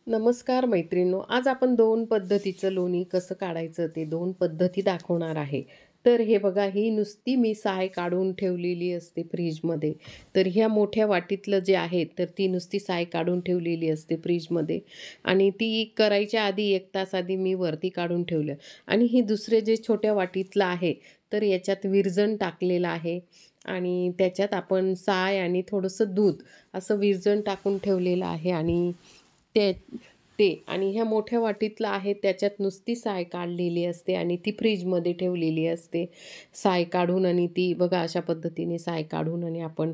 नमस्कार मैत्रिणींनो, आज आपण 2 पद्धतीचं लोणी कसं काढायचं ते 2 पद्धती दाखवणार आहे. तर हे बघा, ही नुसती मी साय काढून ठेवलेली असते फ्रीजमध्ये. तर ह्या मोठ्या वाटीतलं जे आहे, तर ती नुसती साय काढून ठेवलेली असते फ्रीजमध्ये आणि ती करायच्या आधी 1 तास आधी मी वरती काढून ठेवलं. आणि ही दुसरे जे छोट्या वाटीतलं आहे, तर याच्यात विरजण टाकलेलं आहे आणि त्याच्यात आपण साय आणि थोडंसं दूध असं विरजण टाकून ठेवलेलं आहे आणि ते ते आणि ह्या मोठ्या वाटीतलं आहे त्याच्यात नुसती साय काढलेली असते आणि ती फ्रीजमध्ये ठेवलेली असते. साय काढून आणि ती बघा अशा पद्धतीने साय काढून आणि आपण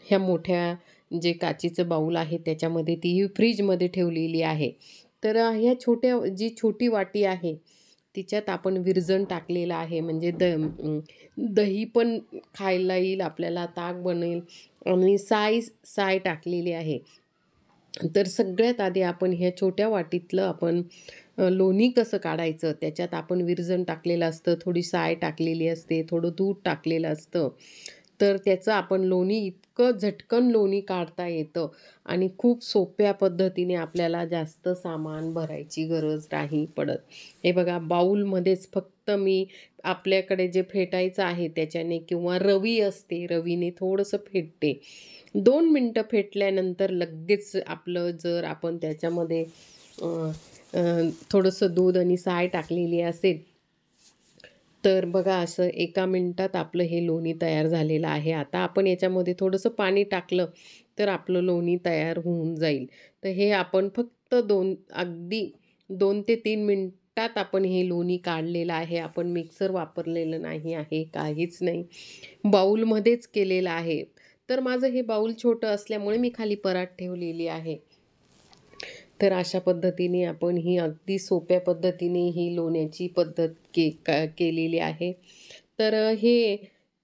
ह्या मोठ्या जे काचेचं बाऊल आहे त्याच्यामध्ये ती फ्रीजमध्ये ठेवलेली आहे. तर ह्या जी छोटी वाटी आहे तिच्यात आपण विरजण टाकलेलं आहे म्हणजे दही पण खायला येईल आपल्याला, ताक बनेल आणि साय साय टाकलेली आहे. तर सगळ्यात आधी आपण ह्या छोट्या वाटीतलं आपण लोणी कसं काढायचं, त्याच्यात आपण विरजण टाकलेलं असतं, थोडी साय टाकलेली असते, थोडं दूध टाकलेलं असतं. तर त्याचं आपण लोणी इतकं झटकन लोणी काढता येतं आणि खूप सोप्या पद्धतीने आपल्याला जास्त सामान भरायची गरज नाही पडत. हे बघा, बाऊलमध्येच फक्त मी आपल्याकडे जे फेटायचं आहे त्याच्याने किंवा रवी असते, रवीने थोडंसं फेटते. 2 मिनटं फेटल्यानंतर लगेच आपलं जर आपण त्याच्यामध्ये अ, अ, थोडंसं दूध आणि साय टाकलेली असेल, तर बघा असं 1 मिनिटात आपलं हे लोणी तयार झालेलं आहे. आता आपण याच्यामध्ये थोडंसं पाणी टाकलं, तर आपलं लोणी तयार होऊन जाईल. तर हे आपण फक्त अगदी 2 ते 3 मिनिटात आपण हे लोणी काढलेलं आहे. आपण मिक्सर वापरलेलं नाही आहे, काहीच नाही. बाऊलमध्येच केलेलं आहे. तर माझं हे बाऊल छोटं असल्यामुळे मी खाली परात ठेवलेली आहे. तर अशा पद्धतीने आपण ही अगदी सोप्या पद्धतीने ही लोण्याची पद्धत केलेली आहे. तर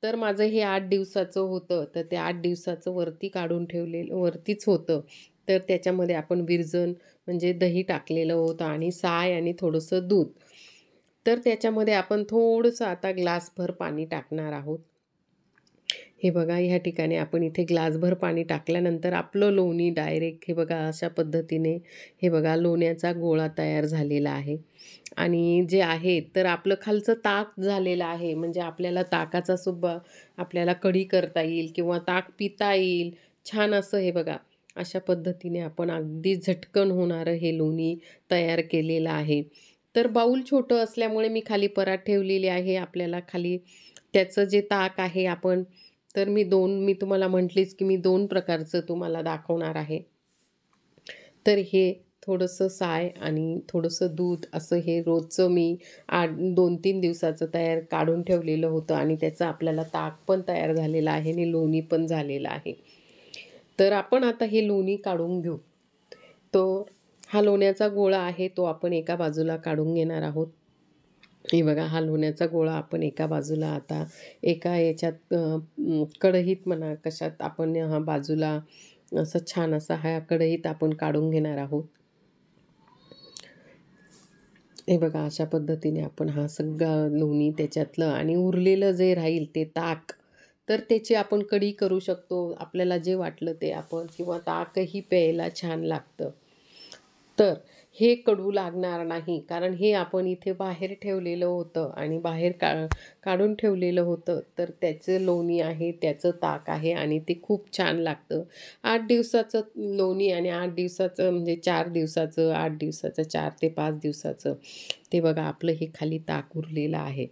तर माझं हे 8 दिवसाचं होतं. तर ते 8 दिवसाचं वरती काढून ठेवलेलं वरतीच होतं. तर त्याच्यामध्ये आपण विरजण म्हणजे दही टाकलेलं होतं आणि साय आणि थोडंसं दूध. तर त्याच्यामध्ये आपण थोडंसं आता ग्लासभर पाणी टाकणार आहोत. हे बघा, ह्या ठिकाणी आपण इथे ग्लासभर पाणी टाकल्यानंतर आपलं लोणी डायरेक्ट हे बघा अशा पद्धतीने हे बघा लोण्याचा गोळा तयार झालेला आहे. आणि जे आहे तर आपलं खालचं ताक झालेलं आहे. म्हणजे आपल्याला ताकाचा सुद्धा आपल्याला कढी करता येईल किंवा ताक पिता येईल. छान असं हे बघा अशा पद्धतीने आपण अगदी झटकन होणारं हे लोणी तयार केलेलं आहे. तर बाऊल छोटं असल्यामुळे मी खाली परात ठेवलेली आहे. आपल्याला खाली त्याचं जे ताक आहे आपण तर मी तुम्हाला म्हटलीच की मी 2 प्रकारचं तुम्हाला दाखवणार आहे. तर हे थोडंसं साय आणि थोडंसं दूध असं हे रोजचं मी 2-3 दिवसाचं काढून ठेवलेलं होतं आणि त्याचं आपल्याला ताक पण तयार झालेलं आहे आणि लोणी पण झालेलं आहे. तर आपण आता हे लोणी काढून घेऊ. तो हा लोण्याचा गोळा आहे तो आपण एका बाजूला काढून घेणार आहोत. हे बघा, हा लोण्याचा गोळा आपण एका बाजूला आता एका याच्यात कढईत म्हणा कशात आपण हा बाजूला असं छान असा हा कढईत आपण काढून घेणार आहोत. हे बघा अशा पद्धतीने आपण हा सगळा लोणी त्याच्यातलं आणि उरलेलं जे राहील ते ताक, तर त्याची आपण कढी करू शकतो. आपल्याला जे वाटलं ते आपण किंवा ताकही प्यायला छान लागतं. तर हे कडू लागणार नाही कारण हे आपण इथे बाहेर ठेवलेलं होतं आणि बाहेर काढून ठेवलेलं होतं. तर त्याचं लोणी आहे, त्याचं ताक आहे आणि ते खूप छान लागतं. 8 दिवसाचं लोणी आणि 8 दिवसाचं म्हणजे 4 दिवसाचं, 8 दिवसाचं, 4 ते 5 दिवसाचं. ते बघा आपलं हे खाली ताक उरलेलं आहे.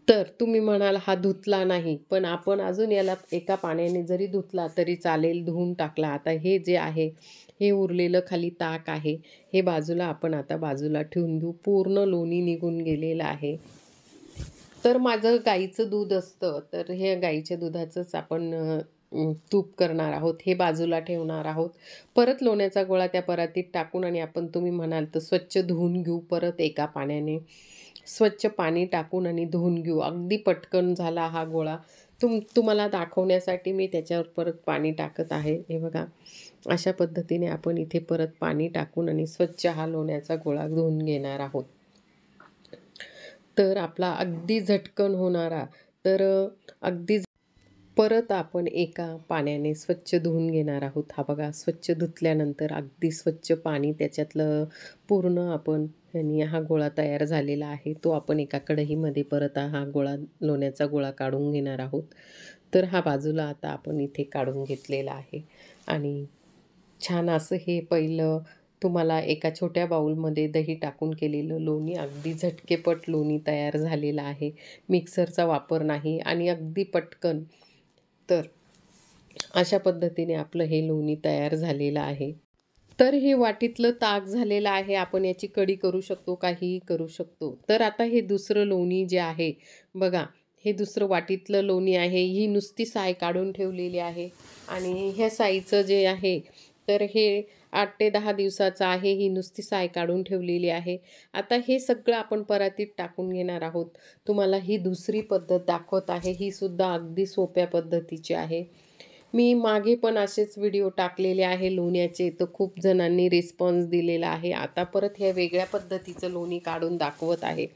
तर तुम्ही म्हणाल हा धुतला नाही, पण आपण अजून याला एका पाण्याने जरी धुतला तरी चालेल, धुवून टाकला. आता हे जे आहे, हे उरलेलं खाली ताक आहे. हे बाजूला आपण आता बाजूला ठेवून देऊ. पूर्ण लोणी निघून गेलेलं आहे. तर माझं गाईचं दूध असतं, तर हे गाईच्या दुधाचंच आपण तूप करणार आहोत. हे बाजूला ठेवणार आहोत. परत लोण्याचा गोळा त्या परातीत टाकून आणि आपण तुम्ही म्हणाल तर स्वच्छ धुवून घेऊ परत एका पाण्याने. स्वच्छ पाणी टाकून आणि धुवून घेऊ. अगदी पटकन झाला हा गोळा. तुम्हाला दाखवण्यासाठी मी त्याच्यावर परत पाणी टाकत आहे. हे बघा, अशा पद्धतीने आपण इथे परत पाणी टाकून आणि स्वच्छ हा लोण्याचा गोळा धुवून घेणार आहोत. तर आपला अगदी झटकन होणारा तर अगदी परत आपण एका पाण्याने स्वच्छ धुवून घेणार आहोत. हा बघा स्वच्छ धुतल्यानंतर अगदी स्वच्छ पाणी त्याच्यातलं पूर्ण आपण ह्यानी हा गोळा तयार झालेला आहे. तो आपण एका कढईमध्ये परत हा गोळा लोण्याचा गोळा काढून घेणार आहोत. तर हा बाजूला आता आपण इथे काढून घेतलेला आहे आणि छान असं हे पहिलं तुम्हाला एका छोट्या बाउलमध्ये दही टाकून केलेलं लोणी अगदी झटकेपट लोणी तयार झालेलं आहे. मिक्सरचा वापर नाही आणि अगदी पटकन. तर अशा पद्धतीने आपलं हे लोणी तयार झालेलं आहे. तर हे वाटीतलं ताक झालेलं आहे. आपण याची कढी करू शकतो, काहीही करू शकतो. तर आता हे दुसरं लोणी जे आहे बघा, हे दुसरं वाटीतलं लोणी आहे. ही नुसती साय काढून ठेवलेली आहे आणि ह्या साईचं जे आहे तर हे 8 ते 10 दिवसाचं आहे. ही नुसती साय काढून ठेवलेली आहे. आता हे सगळं आपण परातीत टाकून घेणार आहोत. तुम्हाला ही दुसरी पद्धत दाखवत आहे. ही सुद्धा अगदी सोप्या पद्धतीची आहे. मी मागे पण असेच व्हिडिओ टाकलेले आहे लोण्याचे, तर खूप जणांनी रिस्पॉन्स दिलेला आहे. आता परत ह्या वेगळ्या पद्धतीचं लोणी काढून दाखवत आहे.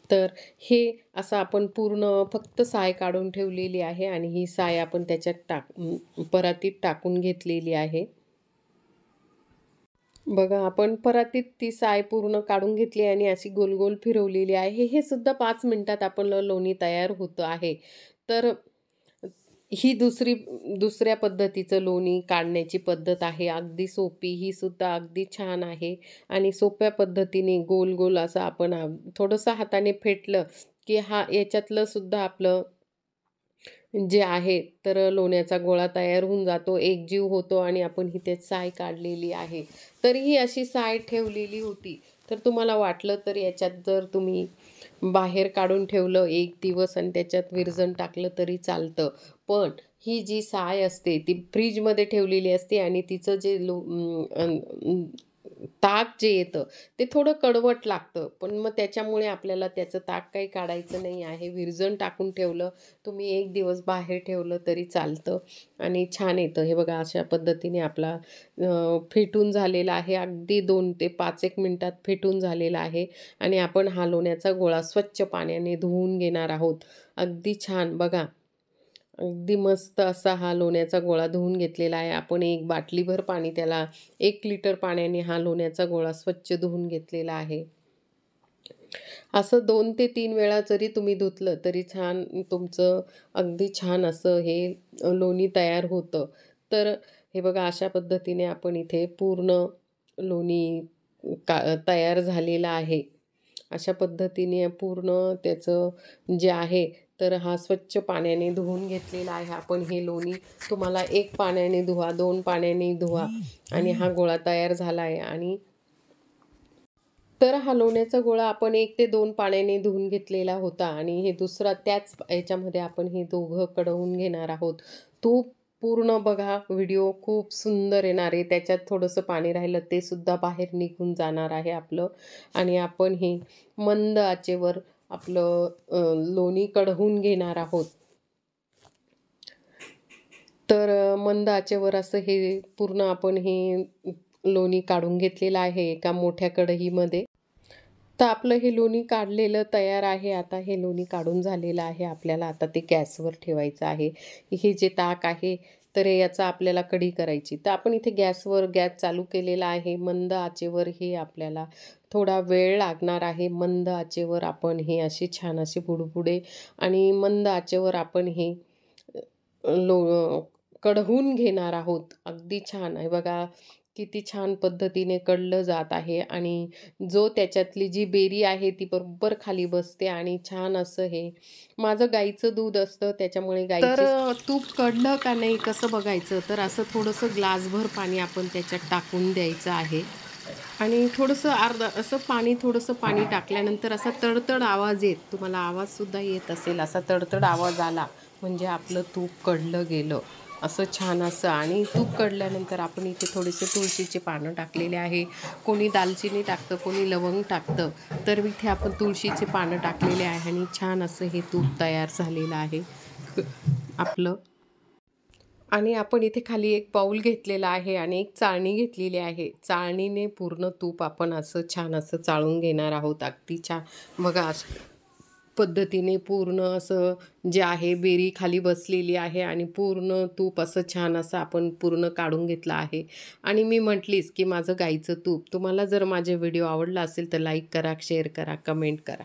तर हे असं आपण पूर्ण फक्त साय काढून ठेवलेली आहे आणि ही साय आपण त्याच्यात परातीत टाकून घेतलेली आहे. बघा आपण परातीत ती साय पूर्ण काढून घेतली आणि अशी गोल-गोल फिरवलेली आहे. हे सुद्धा 5 मिनिटात आपलं लोणी तयार होतं आहे. तर ही दुसऱ्या पद्धतीचं लोणी काढण्याची पद्धत आहे. अगदी सोपी. ही सुद्धा अगदी छान आहे आणि सोप्या पद्धतीने गोल-गोल असं आपण थोडंसं हाताने फेटलं, की याच्यातलं सुद्धा आपलं जे आहे तर लोण्याचा गोळा तयार होऊन जातो, एकजीव होतो आणि आपण ही त्यात साय काढलेली आहे. तर ही अशी साय ठेवलेली होती. तर तुम्हाला वाटलं तर याच्यात जर तुम्ही बाहेर काढून ठेवलं 1 दिवस आणि त्याच्यात विरजण टाकलं तरी चालतं. पण ही जी साय असते ती फ्रीजमध्ये ठेवलेली असते आणि तिचं जे ताक जे येतं ते थोडं कडवट लागतं. पण मग त्याच्यामुळे आपल्याला त्याचं ताक काही काढायचं नाही आहे. विरजण टाकून ठेवलं, तुम्ही 1 दिवस बाहेर ठेवलं तरी चालतं आणि छान येतं. हे बघा अशा पद्धतीने आपला फेटून झालेला आहे. अगदी 2 ते 5 एक मिनिटात फेटून झालेला आहे आणि आपण हा लोण्याचा गोळा स्वच्छ पाण्याने धुवून घेणार आहोत. अगदी छान बघा. अगदी मस्त असा हा लोण्याचा गोळा धुवून घेतलेला आहे. आपण एक बाटलीभर पाणी त्याला 1 लिटर पाण्याने हा लोण्याचा गोळा स्वच्छ धुवून घेतलेला आहे. असं 2 ते 3 वेळा जरी तुम्ही धुतलं तरी छान तुमचं अगदी छान असं हे लोणी तयार होतं. तर हे बघा अशा पद्धतीने आपण इथे पूर्ण लोणी तयार झालेलं आहे. अशा पद्धतीने पूर्ण त्याचं जे आहे तर हा स्वच्छ पाण्याने धुवून घेतलेला आहे आपण हे लोणी. तुम्हाला 1 पाण्याने धुवा, 2 पाण्याने धुवा आणि हा गोळा तयार झाला आहे आणि तर हा लोण्याचा गोळा आपण 1 ते 2 पाण्याने धुवून घेतलेला होता आणि हे दुसरा त्याच याच्यामध्ये आपण हे दोघं कढवून घेणार आहोत. तूप पूर्ण बघा व्हिडिओ खूप सुंदर येणार आहे. त्याच्यात थोडंसं पाणी राहिलं ते सुद्धा बाहेर निघून जाणार आहे आपलं आणि आपण हे मंद आचेवर आपलं लोणी कढवून घेणार आहोत. तर मंद आचेवर असं हे पूर्ण आपण हे लोणी काढून घेतलेलं आहे एका मोठ्या कढईमध्ये. तर आपलं हे लोणी काढलेलं तयार आहे. आता हे लोणी काढून झालेलं आहे. आपल्याला आता ते गॅसवर ठेवायचं आहे. हे जे ताक आहे तर याचा आपल्याला कढी करायची. तर आपण इथे गॅस चालू केलेला आहे. मंद आचेवर हे आपल्याला थोडा वेळ लागणार आहे. मंद आचेवर आपण हे असे छान असे बुडबुडे आणि मंद आचेवर आपण हे कढवून घेणार आहोत. अगदी छान आहे बघा. किती छान पद्धतीने कढलं जात आहे आणि जो त्याच्यातली जी बेरी आहे ती बरोबर खाली बसते आणि छान असं हे माझं गाईचं दूध असतं त्याच्यामुळे तूप कढलं का नाही कसं बघायचं तर असं थोडंसं ग्लासभर पाणी आपण त्याच्यात टाकून द्यायचं आहे आणि थोडंसं थोडंसं पाणी टाकल्यानंतर असा तडतड आवाज येत तुम्हाला आवाजसुद्धा येत असेल असा तडतड आवाज आला म्हणजे आपलं तूप कढलं गेलं असं छान असं. आणि तूप कढल्यानंतर आपण इथे थोडेसे तुळशीचे पानं टाकलेले आहे. कोणी दालचिनी टाकतं, कोणी लवंग टाकतं. तर इथे आपण तुळशीचे पानं टाकलेले आहे आणि छान असं हे तूप तयार झालेलं आहे आपलं. आणि आपण इथे खाली एक बाऊल घेतलेला आहे आणि एक चाळणी घेतलेली आहे. चाळणीने पूर्ण तूप आपण असं छान असं चाळून घेणार आहोत. अगदी छान बघा पद्धतीने पूर्ण असं जे आहे बेरी खाली बसलेली आहे आणि पूर्ण तूप असं छान असं आपण पूर्ण काढून घेतलं आहे. आणि मी म्हटलीच की माझं गाईचं तूप. तुम्हाला जर माझे व्हिडिओ आवडला असेल तर लाईक करा, शेअर करा, कमेंट करा.